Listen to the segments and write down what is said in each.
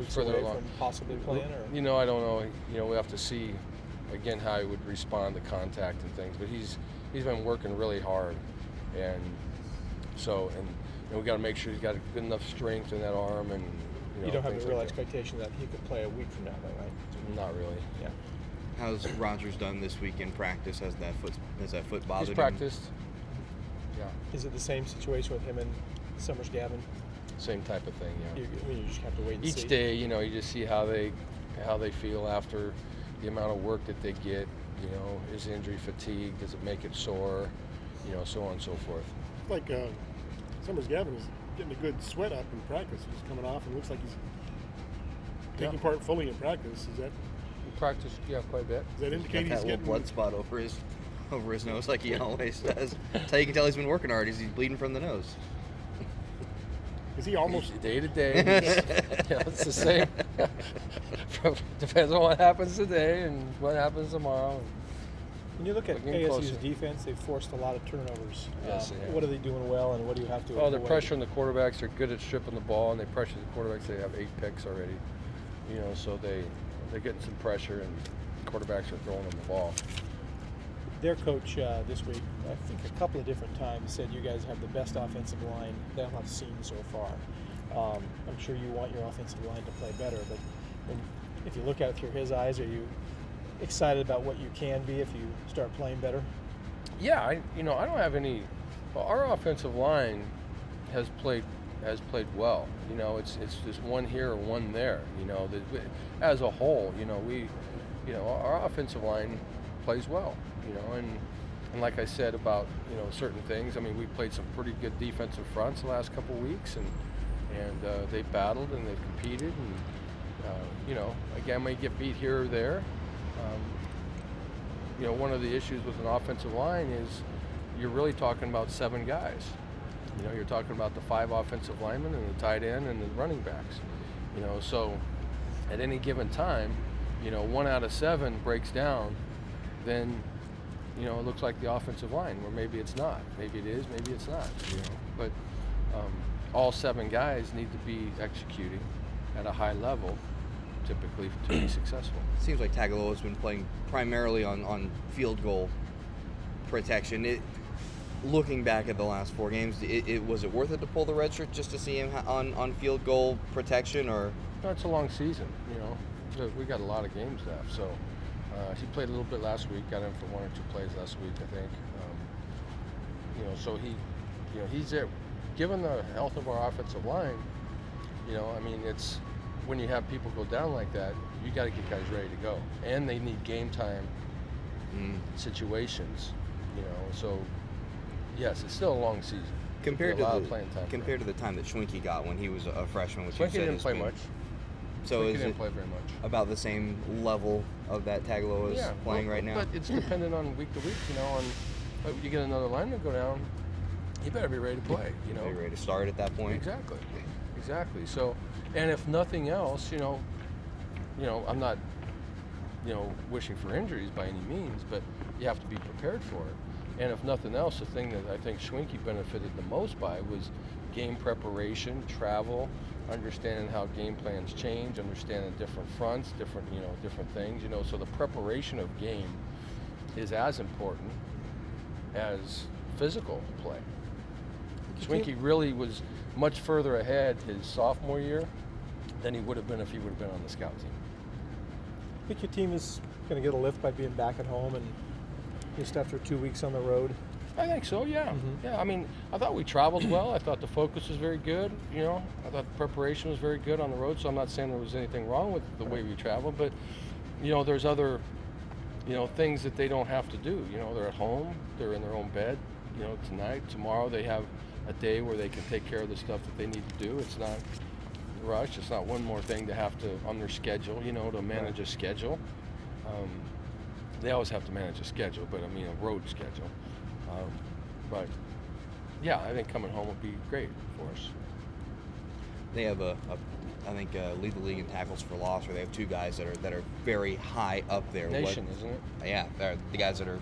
further along from possibly playing, or I don't know. We have to see again how he would respond to contact and things. But he's been working really hard, and so we got to make sure he's got good enough strength in that arm, and you don't have a real expectation that he could play a week from now, though, right? Not really. Yeah. How's Rogers done this week in practice? Has that foot bothered him? He's practiced. Yeah. Is it the same situation with him and Summers Gavin? Same type of thing, yeah. You just have to wait and see. Each day, you just see how they feel after the amount of work that they get. Is injury fatigue? Does it make it sore? So on and so forth. Like Summers Gavin is getting a good sweat up in practice. He's coming off and looks like he's taking part fully in practice. Is that? In practice, yeah, quite a bit. Does that indicate he's getting blood spot over his nose like he always does? That's how you can tell he's been working hard. He's bleeding from the nose. Is he almost day to day? It's the same. Depends on what happens today and what happens tomorrow. When you look at ASU's defense, they've forced a lot of turnovers. Yes, what are they doing well, and what do you have to avoid? They're pressuring the quarterbacks. They're good at stripping the ball, and they pressure the quarterbacks. They have 8 picks already. So they're getting some pressure, and quarterbacks are throwing them the ball. Their coach this week, I think a couple of different times, said you guys have the best offensive line they'll have seen so far. I'm sure you want your offensive line to play better, but if you look at it through his eyes, are you excited about what you can be if you start playing better? Yeah, I don't have any. Well, our offensive line has played well. It's just one here or one there. As a whole, our offensive line plays well. And like I said about certain things. I mean, we played some pretty good defensive fronts the last couple of weeks, and they battled and they competed, and again, may get beat here or there. One of the issues with an offensive line is you're really talking about 7 guys. You're talking about the 5 offensive linemen and the tight end and the running backs. So at any given time, 1 out of 7 breaks down, then it looks like the offensive line, where maybe it's not. Maybe it is, maybe it's not. But all 7 guys need to be executing at a high level, typically, to be successful. It seems like Tagovailoa's been playing primarily on field goal protection. Looking back at the last 4 games, was it worth it to pull the red shirt just to see him on field goal protection, or? No, it's a long season. We got a lot of games left, so. He played a little bit last week. Got him for 1 or 2 plays last week, I think. So he's there. Given the health of our offensive line, it's when you have people go down like that, you got to get guys ready to go, and they need game time situations. So yes, it's still a long season. Compared to the time that Schwenke got when he was a freshman, which Schwenke didn't play much. So he didn't play very much. About the same level of that Tagovailoa is playing right now? But it's dependent on week to week, on you get another lineman go down, you better be ready to play, Be ready to start at that point. Exactly. So, and if nothing else, I'm not, wishing for injuries by any means, but you have to be prepared for it. And if nothing else, the thing that I think Schwenke benefited the most by was game preparation, travel, understanding how game plans change, understanding different fronts, different things, so the preparation of game is as important as physical play. Schwenke really was much further ahead his sophomore year than he would have been if he would have been on the scout team. I think your team is going to get a lift by being back at home and just after 2 weeks on the road. I think so, yeah. Mm-hmm. Yeah, I mean, I thought we traveled well. I thought the focus was very good. I thought the preparation was very good on the road, so I'm not saying there was anything wrong with the way we traveled, but, there's other, things that they don't have to do. They're at home, they're in their own bed, tonight, tomorrow they have a day where they can take care of the stuff that they need to do. It's not rush. It's not one more thing to have to, on their schedule, to manage a schedule. They always have to manage a schedule, but a road schedule. But yeah, I think coming home would be great for us. They have I think lead the league in tackles for loss, or they have 2 guys that are very high up there. Nation, isn't it? Yeah, they're the guys that are.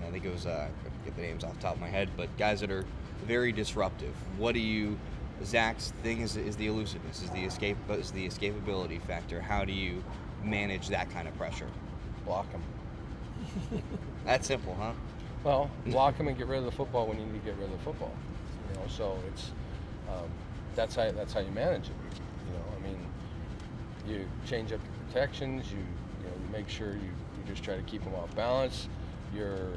I think it was I forget the names off the top of my head, but guys that are very disruptive. What do you Zach's thing is the elusiveness, is the escapability factor. How do you manage that kind of pressure? Block them. That's simple, huh? Well, block them and get rid of the football when you need to get rid of the football. So it's that's how you manage it. I mean, you change up your protections. You make sure you just try to keep them off balance. You're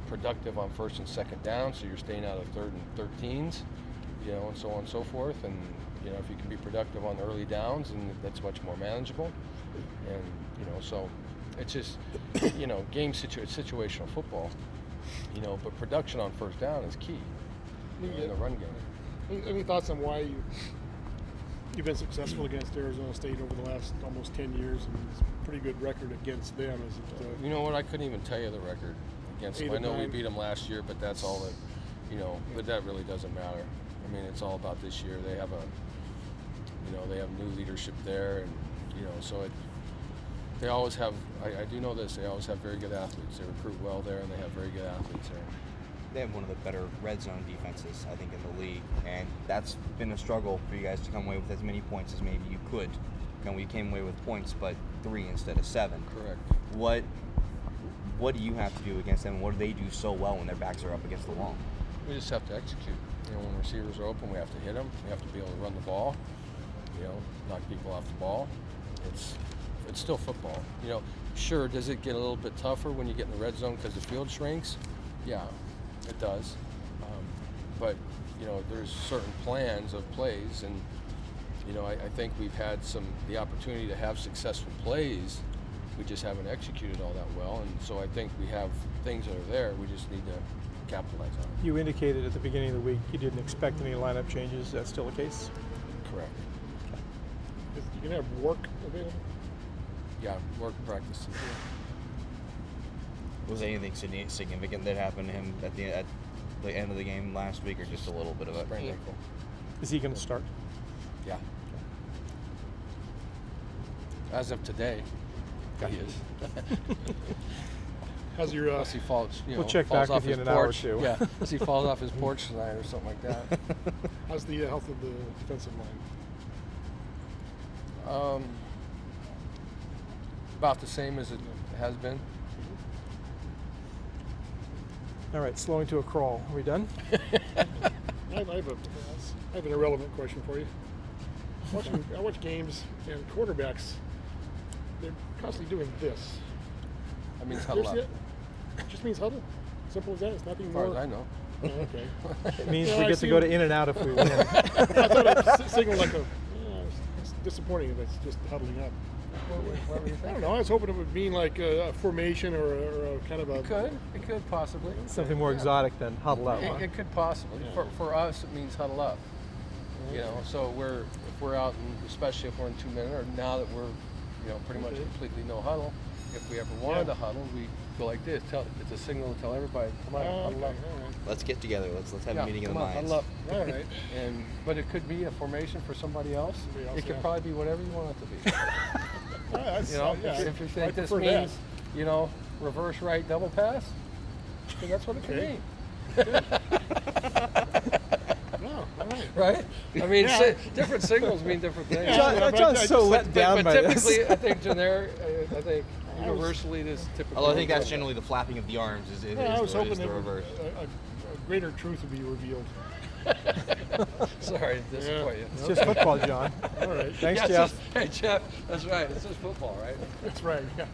productive on first and second down, so you're staying out of third and 13s, and so on and so forth. And if you can be productive on early downs, and that's much more manageable. And so it's just game situational football. But production on first down is key in the run game. Any thoughts on why you've been successful against Arizona State over the last almost 10 years, and it's a pretty good record against them? Is it? You know what? I couldn't even tell you the record against them. I know we beat them last year, but that's all that. But that really doesn't matter. I mean, it's all about this year. They have they have new leadership there, and so they always have. I do know this. They always have very good athletes. They recruit well there, and they have very good athletes there. They have one of the better red zone defenses, I think, in the league, and that's been a struggle for you guys to come away with as many points as maybe you could. We came away with points, but 3 instead of 7. Correct. What do you have to do against them, and what do they do so well when their backs are up against the wall? We just have to execute. When receivers are open, we have to hit them. We have to be able to run the ball. Knock people off the ball. It's still football. Sure, does it get a little bit tougher when you get in the red zone because the field shrinks? Yeah, it does. But there's certain plans of plays, and I think we've had the opportunity to have successful plays. We just haven't executed all that well, and so I think we have things that are there. We just need to capitalize on it. You indicated at the beginning of the week you didn't expect any lineup changes. Is that still the case? Correct. You can have work available. Yeah, work practice. Was anything significant that happened to him at the end of the game last week, or just a little bit of a Sprained ankle. Is he going to start? Yeah. As of today, he is. How's your? Unless he falls, We'll check falls back off with you his in an hour or porch. two. Yeah, unless he falls off his porch tonight or something like that. How's the health of the defensive line? About the same as it has been. All right, slowing to a crawl. Are we done? I have an irrelevant question for you. I watch games, and quarterbacks, they're constantly doing this. That means huddle up. It just means huddle. Simple as that. It's nothing As more. far as I know. Oh, okay. It means Yeah, we I get to see- go to In-N-Out if we win. I thought it signaled like it's disappointing if it's just huddling up. What were you I don't thinking? know. I was hoping it would mean like a formation or a kind of a. It could possibly. Something more exotic than huddle up. It could possibly. Yeah. For us, it means huddle up. So if we're out, and especially if we're in 2-minute, or now that we're, pretty much Okay. completely no huddle. If we ever wanted to huddle, we go like this. It's a signal to tell everybody, come on, Oh, huddle okay. up. All right. Let's get together. Let's have Yeah, a meeting of come the on, minds. huddle up. All right. But it could be a formation for somebody else. Somebody else, It could yeah. probably be whatever you want it to be. That's, Yeah, I if you think this prefer means, reverse right double pass, then that's what it could Okay. mean. No, all right. Right? I mean, Yeah. Different signals mean different things. Yeah. John's so let down but by typically, this. I think universally, this typically. Although I think that's generally the flapping of the arms is I was hoping the that reverse. a greater truth would be revealed. Sorry to disappoint you. It's just football, John. All right. Thanks, Yeah, Jeff. Hey, Jeff, that's right. It's just football, right? That's right. Yeah.